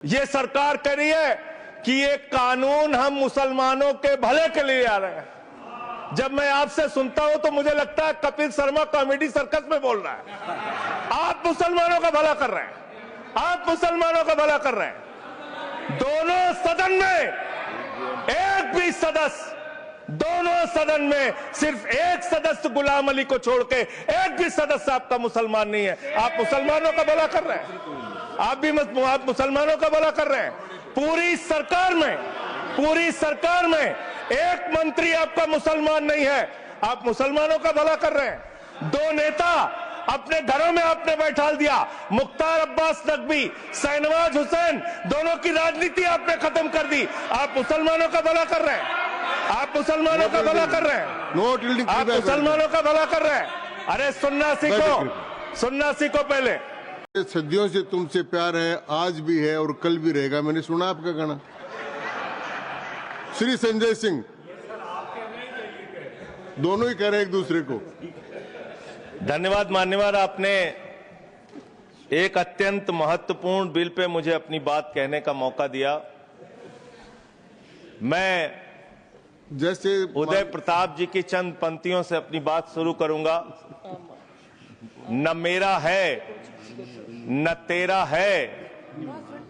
ये सरकार कह रही है कि ये कानून हम मुसलमानों के भले के लिए आ रहे हैं। जब मैं आपसे सुनता हूं तो मुझे लगता है कपिल शर्मा कॉमेडी सर्कस में बोल रहा है। आप मुसलमानों का भला कर रहे हैं, आप मुसलमानों का भला कर रहे हैं। दोनों सदन में एक भी सदस्य, दोनों सदन में सिर्फ एक सदस्य गुलाम अली को छोड़ के एक भी सदस्य आपका मुसलमान नहीं है। आप मुसलमानों का भला कर रहे हैं, आप मुसलमानों का भला कर रहे हैं। पूरी सरकार में एक मंत्री आपका मुसलमान नहीं है, आप मुसलमानों का भला कर रहे हैं। दो नेता अपने घरों में आपने बैठा दिया, मुख्तार अब्बास नकवी, शाहनवाज हुसैन, दोनों की राजनीति आपने खत्म कर दी। आप मुसलमानों का भला कर रहे हैं, आप मुसलमानों का भला कर रहे हैं, आप मुसलमानों का भला कर रहे हैं। अरे सुनना सीखो पहले। सदियों से तुमसे प्यार है, आज भी है और कल भी रहेगा। मैंने सुना आपका गाना। श्री संजय सिंह दोनों ही कह रहे हैं एक दूसरे को। धन्यवाद मान्यवर, आपने एक अत्यंत महत्वपूर्ण बिल पे मुझे अपनी बात कहने का मौका दिया। मैं जैसे उदय प्रताप जी की चंद पंक्तियों से अपनी बात शुरू करूंगा। न मेरा है न तेरा है,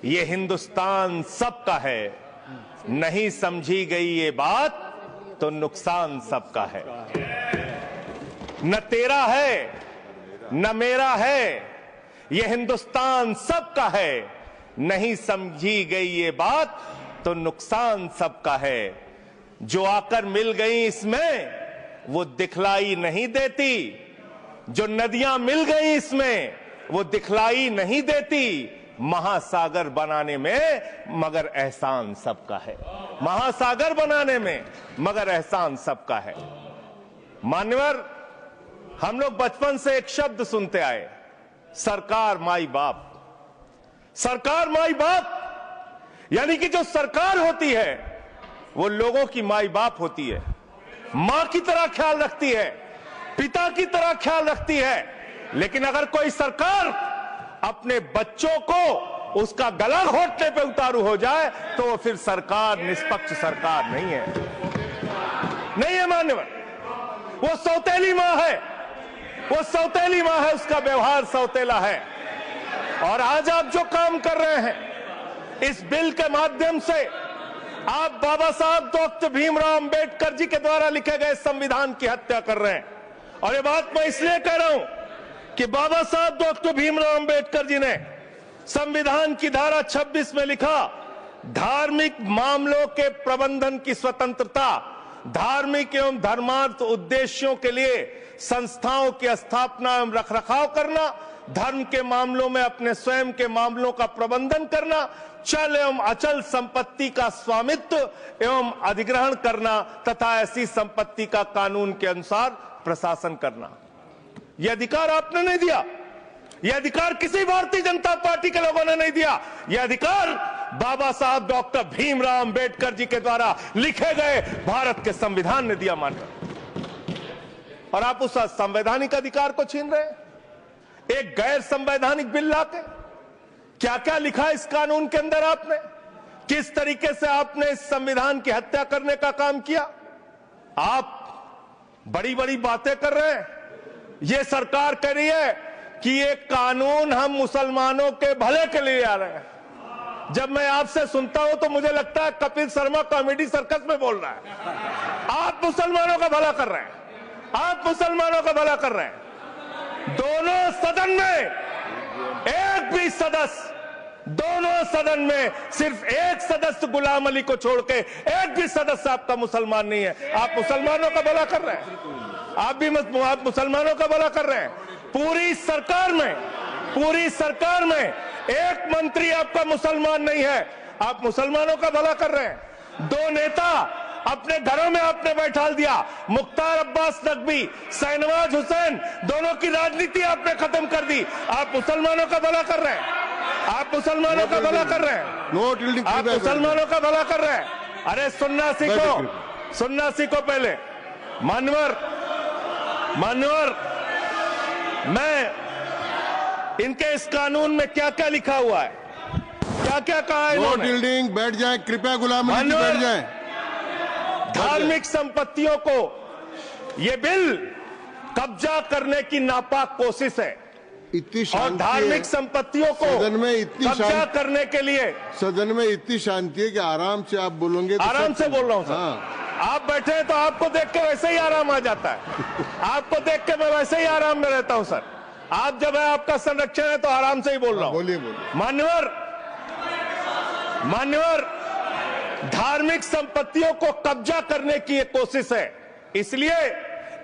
ये हिंदुस्तान सबका है। नहीं समझी गई ये बात तो नुकसान सबका है। न तेरा है न मेरा है, ये हिंदुस्तान सबका है। नहीं समझी गई ये बात तो नुकसान सबका है। जो आकर मिल गई इसमें वो दिखलाई नहीं देती, जो नदियां मिल गई इसमें वो दिखलाई नहीं देती। महासागर बनाने में मगर एहसान सबका है, महासागर बनाने में मगर एहसान सबका है। मान्यवर, हम लोग बचपन से एक शब्द सुनते आए, सरकार माई बाप। सरकार माई बाप यानी कि जो सरकार होती है वो लोगों की माई बाप होती है, मां की तरह ख्याल रखती है, पिता की तरह ख्याल रखती है। लेकिन अगर कोई सरकार अपने बच्चों को उसका गला घोटने पे उतारू हो जाए तो वो फिर सरकार निष्पक्ष सरकार नहीं है मान्यवर। वो सौतेली मां है, वो सौतेली मां है, उसका व्यवहार सौतेला है। और आज आप जो काम कर रहे हैं इस बिल के माध्यम से, आप बाबा साहब डॉक्टर भीमराव अंबेडकर जी के द्वारा लिखे गए संविधान की हत्या कर रहे हैं। और ये बात मैं इसलिए कह रहा हूं कि बाबा साहब डॉक्टर भीमराव अंबेडकर जी ने संविधान की धारा 26 में लिखा, धार्मिक मामलों के प्रबंधन की स्वतंत्रता, धार्मिक एवं धर्मार्थ उद्देश्यों के लिए संस्थाओं की स्थापना एवं रखरखाव करना, धर्म के मामलों में अपने स्वयं के मामलों का प्रबंधन करना, चल एवं अचल संपत्ति का स्वामित्व एवं अधिग्रहण करना तथा ऐसी संपत्ति का कानून के अनुसार प्रशासन करना। यह अधिकार आपने नहीं दिया, यह अधिकार किसी भारतीय जनता पार्टी के लोगों ने नहीं दिया। यह अधिकार बाबा साहब डॉक्टर भीमराव अंबेडकर जी के द्वारा लिखे गए भारत के संविधान ने दिया मानकर। और आप उस संवैधानिक अधिकार को छीन रहे हैं एक गैर संवैधानिक बिल लाके। क्या क्या लिखा इस कानून के अंदर आपने, किस तरीके से आपने इस संविधान की हत्या करने का काम किया। आप बड़ी बड़ी बातें कर रहे हैं। ये सरकार कह रही है कि ये कानून हम मुसलमानों के भले के लिए आ रहे हैं। जब मैं आपसे सुनता हूं तो मुझे लगता है कपिल शर्मा कॉमेडी सर्कस में बोल रहा है। आप मुसलमानों का भला कर रहे हैं, आप मुसलमानों का भला कर रहे हैं। दोनों सदन में एक भी सदस्य, दोनों सदन में सिर्फ एक सदस्य गुलाम अली को छोड़ के एक भी सदस्य आपका मुसलमान नहीं है। आप मुसलमानों का भला कर रहे हैं, आप मुसलमानों का भला कर रहे हैं। पूरी सरकार में एक मंत्री आपका मुसलमान नहीं है, आप मुसलमानों का भला कर रहे हैं। दो नेता अपने घरों में आपने बैठा दिया, मुख्तार अब्बास नकवी, शाहनवाज हुसैन, दोनों की राजनीति आपने खत्म कर दी। आप मुसलमानों का भला कर रहे हैं, आप मुसलमानों का भला कर रहे हैं, आप मुसलमानों का भला कर रहे हैं। अरे सुनना सीखो पहले। मान्यवर, मैं इनके इस कानून में क्या क्या लिखा हुआ है क्या क्या कहा है नो इन्होंने? डीलिंग, बैठ जाए कृपया, गुलाम अली जी मान्यवर, बैठ जाए। धार्मिक संपत्तियों को ये बिल कब्जा करने की नापाक कोशिश है इतनी और शांति धार्मिक है संपत्तियों को सदन में, इतनी कब्जा शांति करने के लिए। सदन में इतनी शांति है कि आराम से आप बोलोगे तो आराम सब- से बोल रहा हूं सर। हाँ, आप बैठे हैं तो आपको देख के वैसे ही आराम आ जाता है। आपको देख के मैं वैसे ही आराम में रहता हूं सर। आप जब है आपका संरक्षण है तो आराम से ही बोल रहा हूं। बोलिए बोलिए। मान्यवर, धार्मिक संपत्तियों को कब्जा करने की ये कोशिश है। इसलिए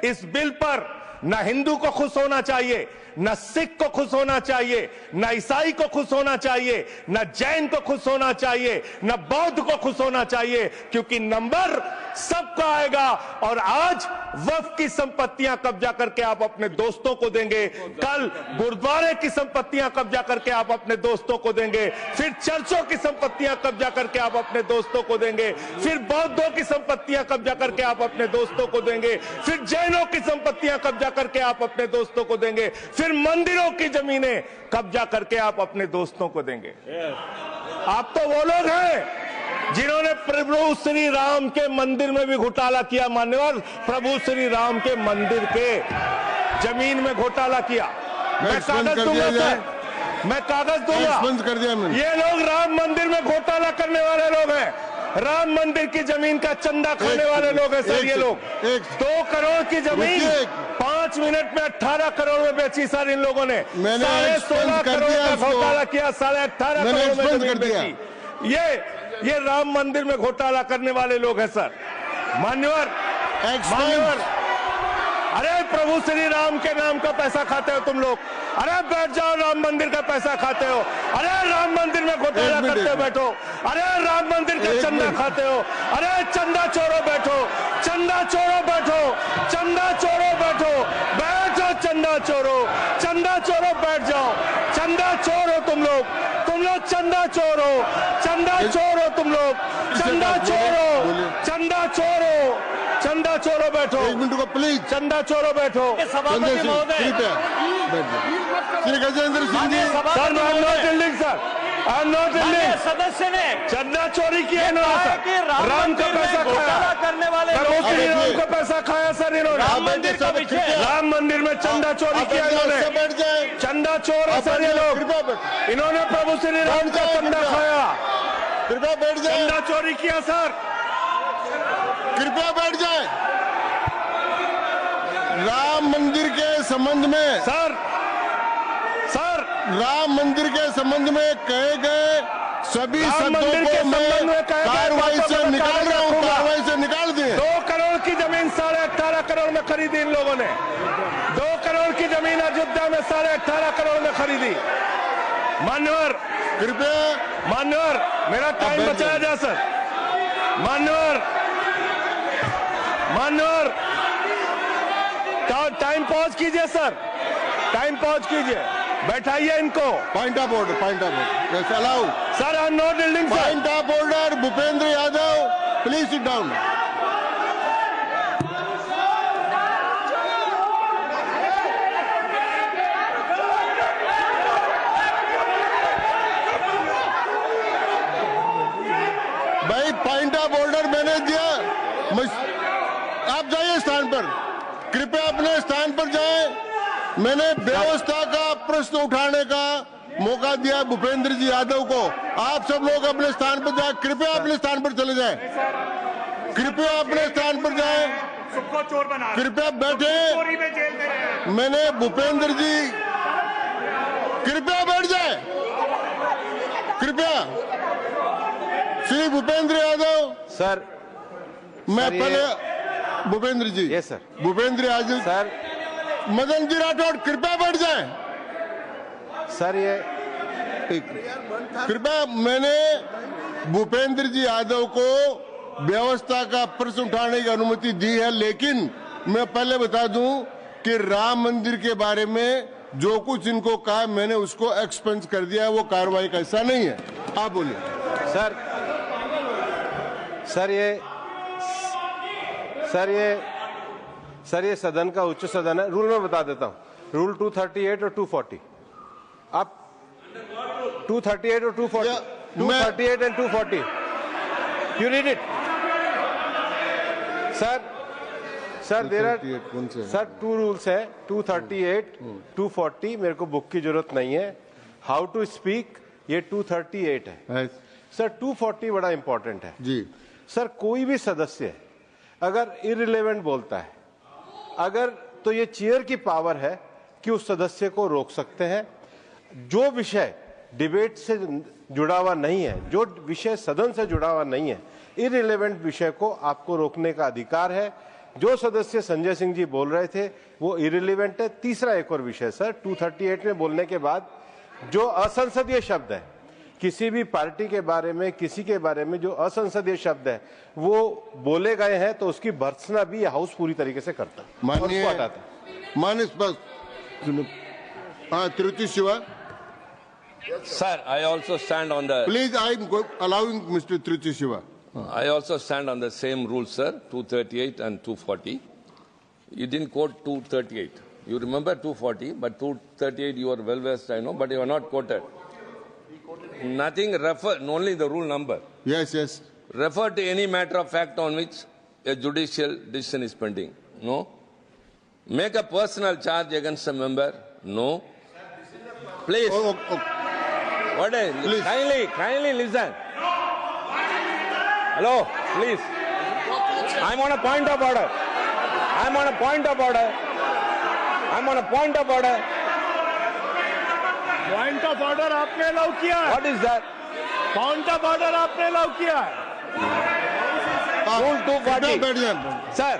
इस बिल पर न हिंदू को खुश होना चाहिए, न सिख को खुश होना चाहिए, न ईसाई को खुश होना चाहिए, न जैन को खुश होना चाहिए, न बौद्ध को खुश होना चाहिए, क्योंकि नंबर सबका आएगा। और आज वक्फ की संपत्तियां कब्जा करके आप अपने दोस्तों को देंगे, कल गुरुद्वारे की संपत्तियां कब्जा करके आप अपने दोस्तों को देंगे, फिर चर्चों की संपत्तियां कब्जा करके आप अपने दोस्तों को देंगे, फिर बौद्धों की संपत्तियां कब्जा करके आप अपने दोस्तों को देंगे, फिर जैनों की संपत्तियां कब्जा करके आप अपने दोस्तों को देंगे, फिर मंदिरों की जमीनें कब्जा करके आप अपने दोस्तों को देंगे। आप तो वो लोग हैं जिन्होंने प्रभु श्री राम के मंदिर में भी घोटाला किया। मान्यवर, प्रभु श्री राम के मंदिर के जमीन में घोटाला किया। मैं कागज दूंगा सर, मैं कागज दूंगा। बंद कर दिया मैंने। ये लोग राम मंदिर में घोटाला करने वाले लोग हैं। राम मंदिर की जमीन का चंदा खाने वाले लोग हैं सर। ये लोग 2 करोड़ की जमीन 5 मिनट में 18 करोड़ में बेची सर इन लोगों ने। 16.5 करोड़ का घोटाला किया, 18.5 करोड़ में जमीन बेची। ये राम मंदिर में घोटाला करने वाले लोग हैं सर। मान्यवर, अरे प्रभु श्री राम के नाम का पैसा खाते हो तुम लोग। अरे बैठ जाओ, राम मंदिर का पैसा खाते हो। अरे राम मंदिर में घोटाला करते हो, बैठो। अरे राम मंदिर का चंदा खाते हो। अरे चंदा चोरो बैठो, चंदा चोरो बैठो, चंदा चोरो बैठो, बैठो चंदा चोरो, चंदा चोरो बैठ जाओ। चंदा चोरो तुम लोग चंदा चोरो, चंदा चोरो तुम लोग, चंदा चोरो, चंदा चोरो, चंदा चोरो बैठो। 1 मिनट को प्लीज। चंदा चोरो बैठो। सभापति महोदय, Shri Gajendra Singh ji. Sir, I am not dealing sir, I am not dealing. सदस्य ने चंदा चोरी किया इन्होंने कि राम का पैसा खाया करने वाले प्रभु श्री राम का पैसा खाया सर इन्होंने। राम मंदिर का विषय, राम मंदिर में चंदा चोरी किया इन्होंने। बैठ जाए, चंदा चोर है सर ये लोग। इन्होंने प्रभु श्री राम का चंदा खाया, कृपया बैठ जाए, चंदा चोरी किया सर। कृपया बैठ जाए। राम मंदिर के संबंध में सर राम मंदिर के संबंध में कहे गए सभी शब्दों को मैं कार्रवाई से निकाल रहा हूं, कार्रवाई से निकाल दिए। 2 करोड़ की जमीन 18.5 करोड़ में खरीदी इन लोगों ने। 2 करोड़ की जमीन अयोध्या में 18.5 करोड़ में खरीदी। मान्यवर, कृपया मेरा टाइम बचाया जा सर। मान्यवर, टाइम पॉज कीजिए सर, टाइम पॉज कीजिए, बैठाइए इनको। Point of order, allow sir. I am not dealing sir. Point of order, Bhupendra Yadav please sit down. भाई पॉइंट ऑफ ऑर्डर मैंने दिया, आप जाइए स्थान पर, कृपया अपने स्थान पर जाएं। मैंने व्यवस्था का प्रश्न उठाने का मौका दिया भूपेंद्र जी यादव को। आप सब लोग अपने स्थान पर जाएं, कृपया अपने स्थान पर चले जाएं, कृपया अपने स्थान पर जाएं, कृपया बैठे। मैंने भूपेंद्र जी, कृपया बैठ जाए, कृपया। श्री भूपेंद्र यादव सर, मैं पहले Bhupendra ji, yes sir, Bhupendra Yadav sir, Madan ji Rathore कृपया बैठ जाएं। सर ये कृपया, मैंने भूपेंद्र जी यादव को व्यवस्था का प्रश्न उठाने की अनुमति दी है, लेकिन मैं पहले बता दूं कि राम मंदिर के बारे में जो कुछ इनको कहा मैंने उसको एक्सपेंस कर दिया है, वो कार्रवाई का हिस्सा नहीं है। आप बोलिए सर ये सदन का उच्च सदन है। रूल में बता देता हूं, रूल 238 और 240। आप 238 और 240 238 and 240. You read it. Sir, there are sir two rules है 238, 240. मेरे को बुक की जरूरत नहीं है. How to speak ये 238 है. सर 240 बड़ा इंपॉर्टेंट है जी. सर कोई भी सदस्य अगर इररिलेवेंट बोलता है अगर तो ये चेयर की पावर है कि उस सदस्य को रोक सकते हैं. जो विषय डिबेट से जुड़ा हुआ नहीं है, जो विषय सदन से जुड़ा हुआ नहीं है, इररिलेवेंट विषय को आपको रोकने का अधिकार है. जो सदस्य संजय सिंह जी बोल रहे थे वो इररिलेवेंट है. तीसरा एक और विषय सर 238 में बोलने के बाद जो असंसदीय शब्द है किसी भी पार्टी के बारे में, किसी के बारे में जो असंसदीय शब्द है वो बोले गए हैं तो उसकी भर्त्सना भी हाउस पूरी तरीके से करता है. माननीय Tiruchi Shiva. Sir, I also stand on the. Please, I am allowing Mr. Tiruchi Shiva. I also stand on the same rules, sir. 238 and 240. You didn't quote 238. You remember 240, but 238 you are well versed, I know, but you are not quoted. Nothing refer, only the rule number. Yes. Refer to any matter of fact on which a judicial decision is pending. No. Make a personal charge against a member. No. Please. What is? Please. Kindly listen. Hello, please. I'm on a point of order. Point of order आपने allow किया है. What is that? Point of order आपने allow किया है. Rule 240. बैठ जाए. Sir.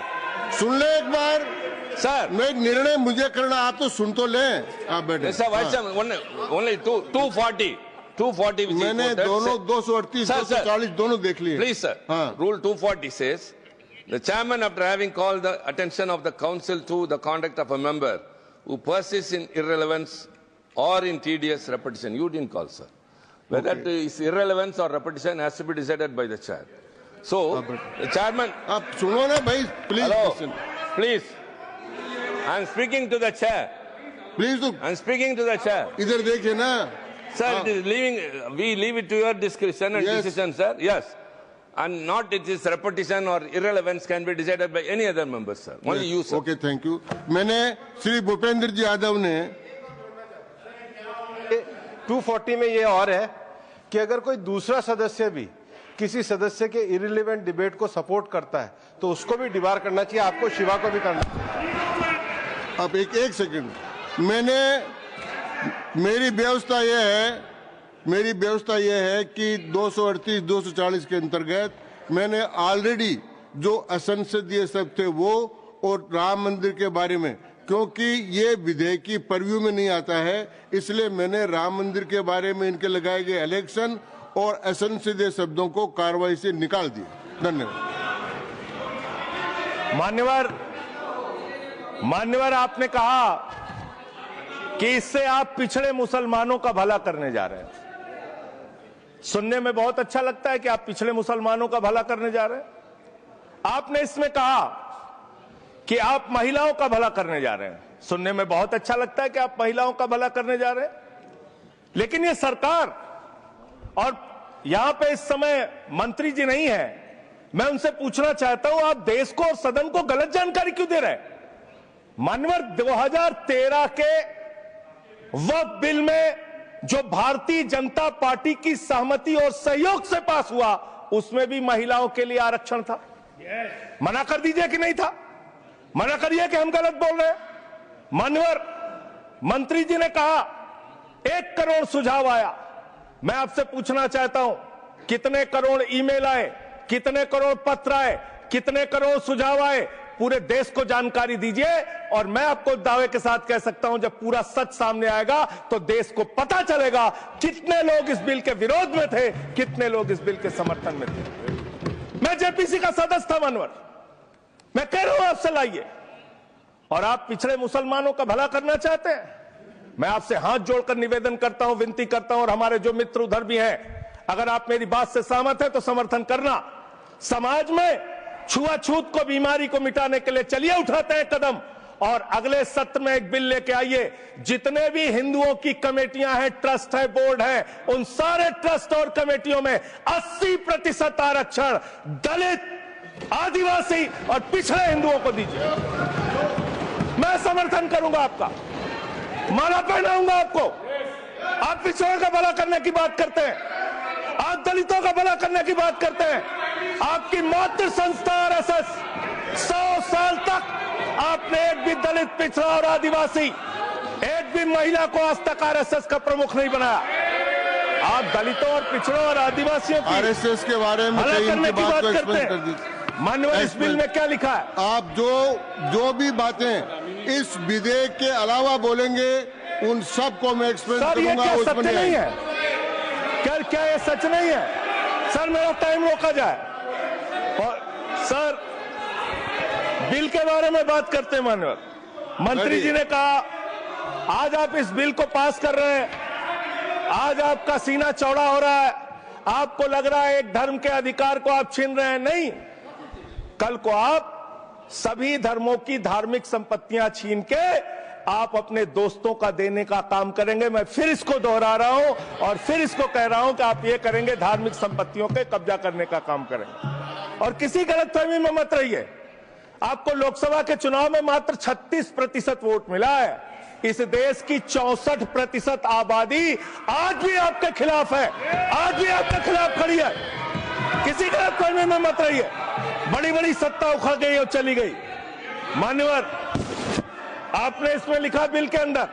सुन ले एक बार. Sir. मैं निर्णय मुझे करना, आप तो सुन तो ले. आप बैठे. Sir, only 240. 240 which मैंने दोनों 238, 240 दोनों देख लिए. Please, sir. Rule 240 says, the chairman, after having called the attention of the council to the conduct of a member who persists in irrelevance or in tedious repetition. You didn't call, sir. Whether it is irrelevance or repetition has to be decided by the chair. So, the chairman... आप सुनो ना भाई, please. Hello, listen. please. I am speaking to the chair. Please do. I am speaking to the chair. इधर देखिए ना. Sir, it is we leave it to your discretion and decision, sir. Yes. And not it is repetition or irrelevance can be decided by any other member, sir. Only you, sir. Okay, thank you. मैंने श्री भूपेंद्र जी यादव ने 240 में ये और है कि अगर कोई दूसरा सदस्य भी किसी सदस्य के इररिलेवेंट डिबेट को सपोर्ट करता है तो उसको भी डिबार करना चाहिए. आपको शिवा को भी करना चाहिए. अब एक सेकंड. मेरी व्यवस्था यह है कि 238, 240 के अंतर्गत मैंने ऑलरेडी जो असंसदीय सब थे वो और राम मंदिर के बारे में, क्योंकि ये विधेयक की परव्यू में नहीं आता है, इसलिए मैंने राम मंदिर के बारे में इनके लगाए गए इलेक्शन और असंसदीय शब्दों को कार्रवाई से निकाल दिए. धन्यवाद. मान्यवर, आपने कहा कि इससे आप पिछड़े मुसलमानों का भला करने जा रहे हैं. सुनने में बहुत अच्छा लगता है कि आप पिछड़े मुसलमानों का भला करने जा रहे हैं. आपने इसमें कहा कि आप महिलाओं का भला करने जा रहे हैं. सुनने में बहुत अच्छा लगता है कि आप महिलाओं का भला करने जा रहे हैं. लेकिन ये सरकार और यहां पे इस समय मंत्री जी नहीं है, मैं उनसे पूछना चाहता हूं, आप देश को और सदन को गलत जानकारी क्यों दे रहे हैं? मानवर, 2013 के वक्फ बिल में जो भारतीय जनता पार्टी की सहमति और सहयोग से पास हुआ उसमें भी महिलाओं के लिए आरक्षण था. मना कर दीजिए कि नहीं था. मना करिए कि हम गलत बोल रहे हैं. मानवर, मंत्री जी ने कहा 1 करोड़ सुझाव आया. मैं आपसे पूछना चाहता हूं, कितने करोड़ ईमेल आए, कितने करोड़ पत्र आए, कितने करोड़ सुझाव आए? पूरे देश को जानकारी दीजिए और मैं आपको दावे के साथ कह सकता हूं, जब पूरा सच सामने आएगा तो देश को पता चलेगा कितने लोग इस बिल के विरोध में थे, कितने लोग इस बिल के समर्थन में थे. मैं जेपीसी का सदस्य था मानवर. मैं कह रहा हूं आपसे लाइए. और आप पिछड़े मुसलमानों का भला करना चाहते हैं. मैं आपसे हाथ जोड़कर निवेदन करता हूं, विनती करता हूं, और हमारे जो मित्र उधर भी हैं, अगर आप मेरी बात से सहमत हैं तो समर्थन करना. समाज में छुआछूत को, बीमारी को मिटाने के लिए चलिए उठाते हैं कदम और अगले सत्र में एक बिल लेके आइए, जितने भी हिंदुओं की कमेटियां हैं, ट्रस्ट है, बोर्ड है, उन सारे ट्रस्ट और कमेटियों में 80% आरक्षण दलित, आदिवासी और पिछड़े हिंदुओं को दीजिए। मैं समर्थन करूंगा आपका, माला पहनाऊंगा आपको। आप पिछड़ों का भला करने की बात करते हैं, आप दलितों का भला करने की बात करते हैं। आपकी मातृ संस्था आरएसएस 100 साल तक आपने एक भी दलित, पिछड़ा और आदिवासी, एक भी महिला को आज तक आरएसएस का प्रमुख नहीं बनाया। आप दलितों और पिछड़ों और आदिवासियों की आरएसएस के बारे में भला करने की बात करते कर हैं। माननीय, इस बिल में क्या लिखा है? आप जो भी बातें इस विधेयक के अलावा बोलेंगे उन सब को मैं एक्सप्लेन करूंगा। ये सच नहीं है? क्या ये सच नहीं है? सर मेरा टाइम रोका जाए। और सर बिल के बारे में बात करते हैं। माननीय मंत्री जी ने कहा आज आप इस बिल को पास कर रहे हैं, आज आपका सीना चौड़ा हो रहा है, आपको लग रहा है एक धर्म के अधिकार को आप छीन रहे हैं। नहीं, कल को आप सभी धर्मों की धार्मिक संपत्तियां छीन के आप अपने दोस्तों का देने का काम करेंगे। मैं फिर इसको दोहरा रहा हूं और फिर इसको कह रहा हूं कि आप ये करेंगे, धार्मिक संपत्तियों के कब्जा करने का काम करेंगे। और किसी गलतफहमी में मत रहिए। आपको लोकसभा के चुनाव में मात्र 36% वोट मिला है। इस देश की 64% आबादी आज भी आपके खिलाफ है, आज भी आपके खिलाफ खड़ी है। किसी गलतफहमी में मत रहिए। बड़ी बड़ी सत्ता उखड़ गई और चली गई। मान्यवर, आपने इसमें लिखा बिल के अंदर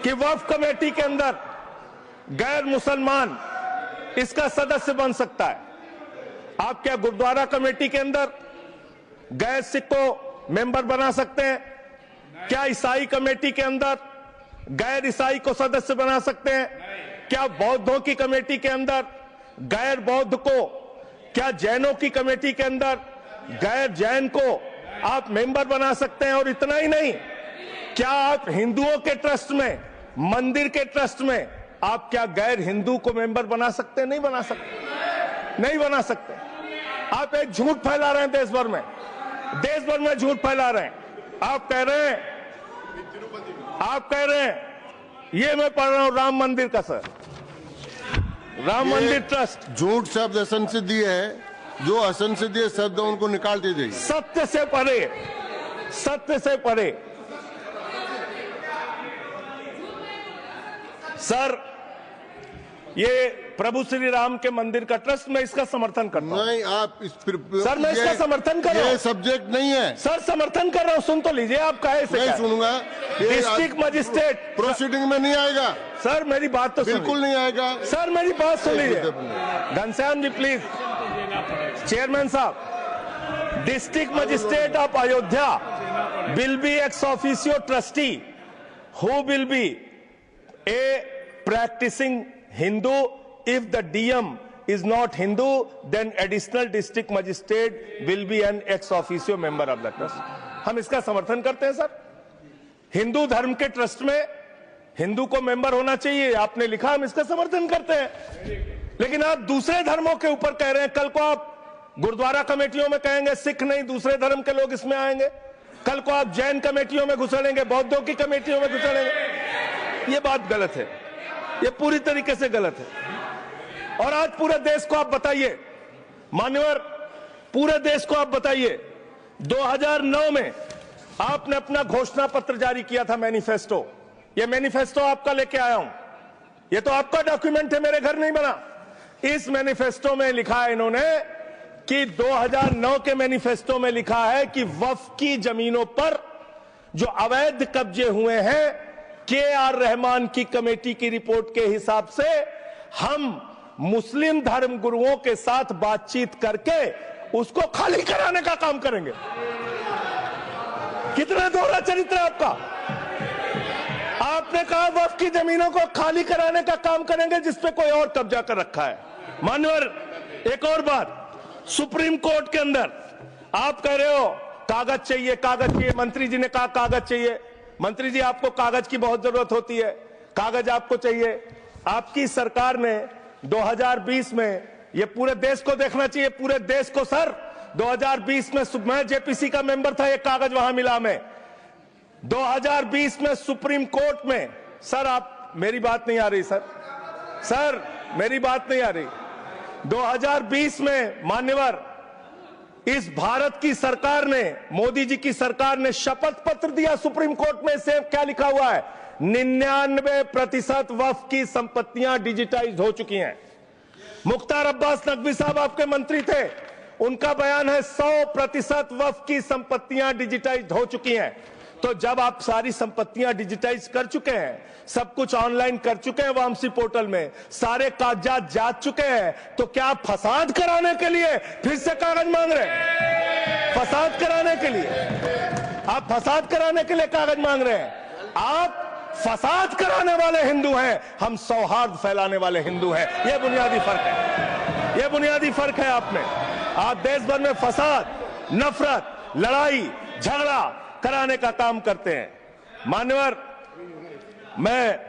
कि वक्फ कमेटी के अंदर गैर मुसलमान इसका सदस्य बन सकता है। आप क्या गुरुद्वारा कमेटी के अंदर गैर सिख को मेंबर बना सकते हैं? क्या ईसाई कमेटी के अंदर गैर ईसाई को सदस्य बना सकते हैं? क्या बौद्धों की कमेटी के अंदर गैर बौद्ध को, क्या जैनों की कमेटी के अंदर गैर जैन को आप मेंबर बना सकते हैं? और इतना ही नहीं, क्या आप हिंदुओं के ट्रस्ट में, मंदिर के ट्रस्ट में आप क्या गैर हिंदू को मेंबर बना सकते हैं? नहीं बना सकते, नहीं बना सकते। आप एक झूठ फैला रहे हैं देश भर में, देश भर में झूठ फैला रहे हैं। आप कह रहे हैं ये मैं पढ़ रहा हूं राम मंदिर का, सर, राम मंदिर ट्रस्ट। झूठ शब्द असंसिद्धि है, जो असंसिद्धि शब्द उनको निकाल दीजिए। सत्य से परे, सत्य से परे। सर ये प्रभु श्री राम के मंदिर का ट्रस्ट, मैं इसका समर्थन करता हूं। नहीं, आप सर मैं इसका समर्थन कर रहा हूं। ये सब्जेक्ट नहीं है सर, समर्थन कर रहा हूं। सुन तो लीजिए, आप कहे से नहीं सुनूंगा। डिस्ट्रिक्ट मजिस्ट्रेट प्रोसीडिंग में नहीं आएगा। सर मेरी बात तो बिल्कुल नहीं आएगा। सर मेरी बात सुन लीजिए। घनश्याम जी प्लीज, चेयरमैन साहब, district magistrate of Ayodhya will be ex officio trustee who will be a practising Hindu. If the DM is not Hindu, then additional district magistrate will be an ex officio member of the trust. हम इसका समर्थन करते हैं sir. Hindu धर्म के trust में हिंदू को member होना चाहिए, आपने लिखा, हम इसका समर्थन करते हैं। लेकिन आप दूसरे धर्मों के ऊपर कह रहे हैं। कल को आप गुरुद्वारा कमेटियों में कहेंगे सिख नहीं, दूसरे धर्म के लोग इसमें आएंगे। कल को आप जैन कमेटियों में घुसड़ेंगे, बौद्धों की कमेटियों में घुसड़ेंगे। ये बात गलत है, ये पूरी तरीके से गलत है। और आज पूरे देश को आप बताइए, मान्यवर, पूरे देश को आप बताइए, 2009 में आपने अपना घोषणा पत्र जारी किया था, मैनिफेस्टो। ये मैनिफेस्टो आपका लेके आया हूं, ये तो आपका डॉक्यूमेंट है, मेरे घर नहीं बना। इस मैनिफेस्टो में लिखा है इन्होंने कि 2009 के मैनिफेस्टो में लिखा है कि वक्फ की जमीनों पर जो अवैध कब्जे हुए हैं, के.आर. रहमान की कमेटी की रिपोर्ट के हिसाब से हम मुस्लिम धर्म गुरुओं के साथ बातचीत करके उसको खाली कराने का काम करेंगे। कितना दोहरा चरित्र है आपका। आपने कहा वक्फ की जमीनों को खाली कराने का काम करेंगे जिसपे कोई और कब्जा कर रखा है। मान्यवर, एक और बात, सुप्रीम कोर्ट के अंदर आप कह रहे हो कागज चाहिए, कागज चाहिए। मंत्री जी ने कहा कागज चाहिए। मंत्री जी, आपको कागज की बहुत जरूरत होती है, कागज आपको चाहिए। आपकी सरकार ने 2020 में, ये पूरे देश को देखना चाहिए, पूरे देश को सर, 2020 में मैं जेपीसी का मेंबर था, एक कागज वहां मिला हमें। 2020 में सुप्रीम कोर्ट में, सर आप, मेरी बात नहीं आ रही सर मेरी बात नहीं आ रही। 2020 में मान्यवर इस भारत की सरकार ने, मोदी जी की सरकार ने शपथ पत्र दिया सुप्रीम कोर्ट में। से क्या लिखा हुआ है? 99% वक्फ की संपत्तियां डिजिटाइज हो चुकी हैं। मुख्तार अब्बास नकवी साहब आपके मंत्री थे, उनका बयान है 100% वक्फ की संपत्तियां डिजिटाइज हो चुकी हैं। तो जब आप सारी संपत्तियां डिजिटाइज कर चुके हैं, सब कुछ ऑनलाइन कर चुके हैं वामसी पोर्टल में, सारे कागजात जांच चुके हैं, तो क्या आप फसाद कराने के लिए फिर से कागज मांग रहे हैं? फसाद कराने के लिए आप फसाद कराने के लिए कागज मांग रहे हैं? आप फसाद कराने वाले हिंदू हैं, हम सौहार्द फैलाने वाले हिंदू हैं। यह बुनियादी फर्क है, यह बुनियादी फर्क है। आप देश भर में फसाद, नफरत, लड़ाई, झगड़ा कराने का काम करते हैं। मान्यवर, मैं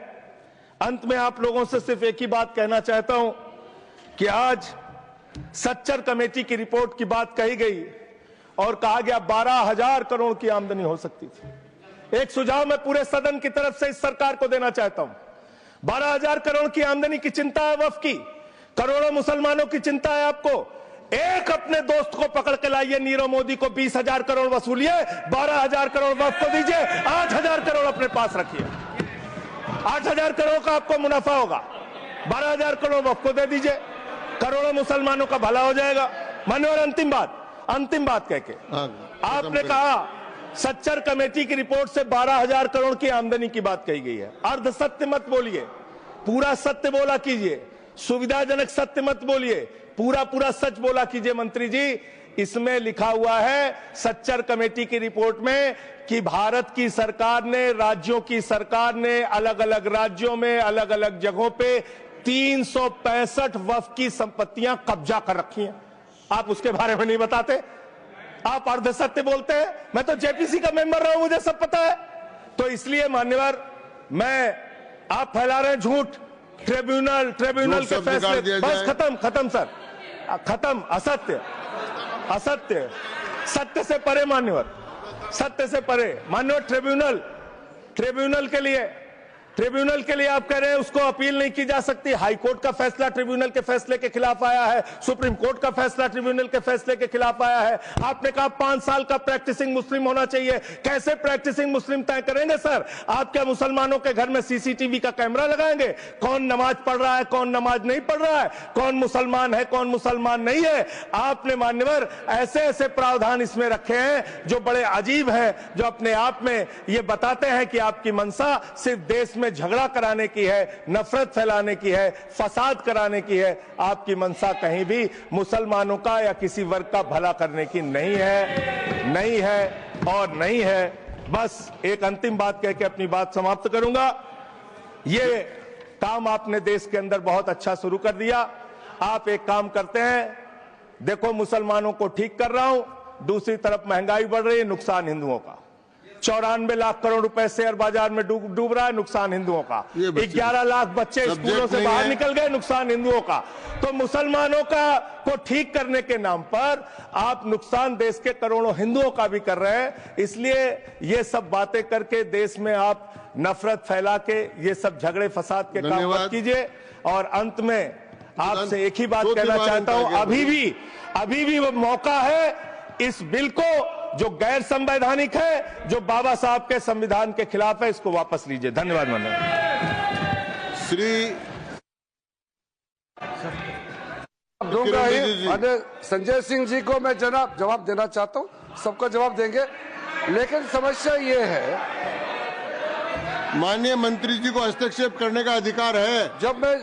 अंत में आप लोगों से सिर्फ एक ही बात कहना चाहता हूं कि आज सच्चर कमेटी की रिपोर्ट की बात कही गई और कहा गया 12,000 करोड़ की आमदनी हो सकती थी। एक सुझाव मैं पूरे सदन की तरफ से इस सरकार को देना चाहता हूं। 12,000 करोड़ की आमदनी की चिंता है वक्फ की, करोड़ों मुसलमानों की चिंता है आपको। एक अपने दोस्त को पकड़ के लाइए, नीरव मोदी को 20,000 करोड़ वसूलिए, 12,000 करोड़ वक्फ को दीजिए, 8,000 करोड़ अपने पास रखिए। 8,000 करोड़ का आपको मुनाफा होगा, 12,000 करोड़ वक्फ को दे दीजिए, करोड़ों मुसलमानों का भला हो जाएगा। मान्यवर, अंतिम बात कह के आपने कहा सच्चर कमेटी की रिपोर्ट से 12,000 करोड़ की आमदनी की बात कही गई है। अर्ध सत्य मत बोलिए, पूरा सत्य बोला कीजिए। सुविधाजनक सत्य मत बोलिए, पूरा सच बोला कीजिए। मंत्री जी, इसमें लिखा हुआ है सच्चर कमेटी की रिपोर्ट में कि भारत की सरकार ने, राज्यों की सरकार ने अलग अलग राज्यों में, अलग अलग जगहों पे 365 वक्फ की संपत्तियां कब्जा कर रखी हैं। आप उसके बारे में नहीं बताते, आप अर्ध सत्य बोलते हैं। मैं तो जेपीसी का मेंबर रहा हूं, मुझे सब पता है। तो इसलिए मान्यवर, आप फैला रहे हैं झूठ। ट्रिब्यूनल के फैसले, बस खत्म सर, खत्म। असत्य, सत्य से परे मान्यवर, सत्य से परे मान्यवर। ट्रिब्यूनल के लिए आप कह रहे हैं उसको अपील नहीं की जा सकती। हाई कोर्ट का फैसला ट्रिब्यूनल के फैसले के खिलाफ आया है, सुप्रीम कोर्ट का फैसला ट्रिब्यूनल के फैसले के खिलाफ आया है। आपने कहा 5 साल का प्रैक्टिसिंग मुस्लिम होना चाहिए। कैसे प्रैक्टिसिंग मुस्लिम तय करेंगे सर? आप क्या मुसलमानों के घर में सीसीटीवी का कैमरा लगाएंगे? कौन नमाज पढ़ रहा है, कौन नमाज नहीं पढ़ रहा है, कौन मुसलमान है, कौन मुसलमान नहीं है? आपने मान्यवर ऐसे प्रावधान इसमें रखे हैं जो बड़े अजीब है, जो अपने आप में ये बताते हैं कि आपकी मंशा सिर्फ देश में झगड़ा कराने की है, नफरत फैलाने की है, फसाद कराने की है। आपकी मंशा कहीं भी मुसलमानों का या किसी वर्ग का भला करने की नहीं है। बस एक अंतिम बात कह के अपनी बात समाप्त करूंगा। ये काम आपने देश के अंदर बहुत अच्छा शुरू कर दिया। आप एक काम करते हैं, देखो मुसलमानों को ठीक कर रहा हूं, दूसरी तरफ महंगाई बढ़ रही है, नुकसान हिंदुओं का। 94 लाख करोड़ रुपए शेयर बाजार में डूब रहा है, नुकसान हिंदुओं का। 11 लाख बच्चे स्कूलों से बाहर निकल गए, नुकसान हिंदुओं का। तो मुसलमानों को ठीक करने के नाम पर आप नुकसान देश के करोड़ों हिंदुओं का भी कर रहे हैं। इसलिए ये सब बातें करके देश में आप नफरत फैला के ये सब झगड़े फसाद के काम मत कीजिए। और अंत में आपसे एक ही बात कहना चाहता हूं, अभी भी वो मौका है इस बिल को, जो गैर संवैधानिक है, जो बाबा साहब के संविधान के खिलाफ है, इसको वापस लीजिए। धन्यवाद माननीय श्री दूंगा ही। संजय सिंह जी को मैं जवाब देना चाहता हूं, सबको जवाब देंगे, लेकिन समस्या ये है, माननीय मंत्री जी को हस्तक्षेप करने का अधिकार है। जब मैं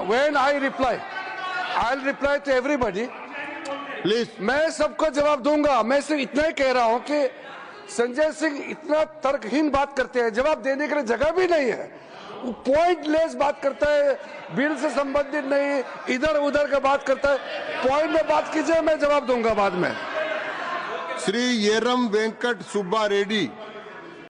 when I reply to everybody, please, मैं सबको जवाब दूंगा। मैं सिर्फ इतना ही कह रहा हूं कि संजय सिंह इतना तर्कहीन बात करते हैं, जवाब देने के लिए जगह भी नहीं है। वो पॉइंटलेस बात करता है, बिल से संबंधित नहीं, इधर उधर का बात करता है। पॉइंट में बात कीजिए, मैं जवाब दूंगा बाद में। श्री येरम वेंकट सुब्बा रेड्डी।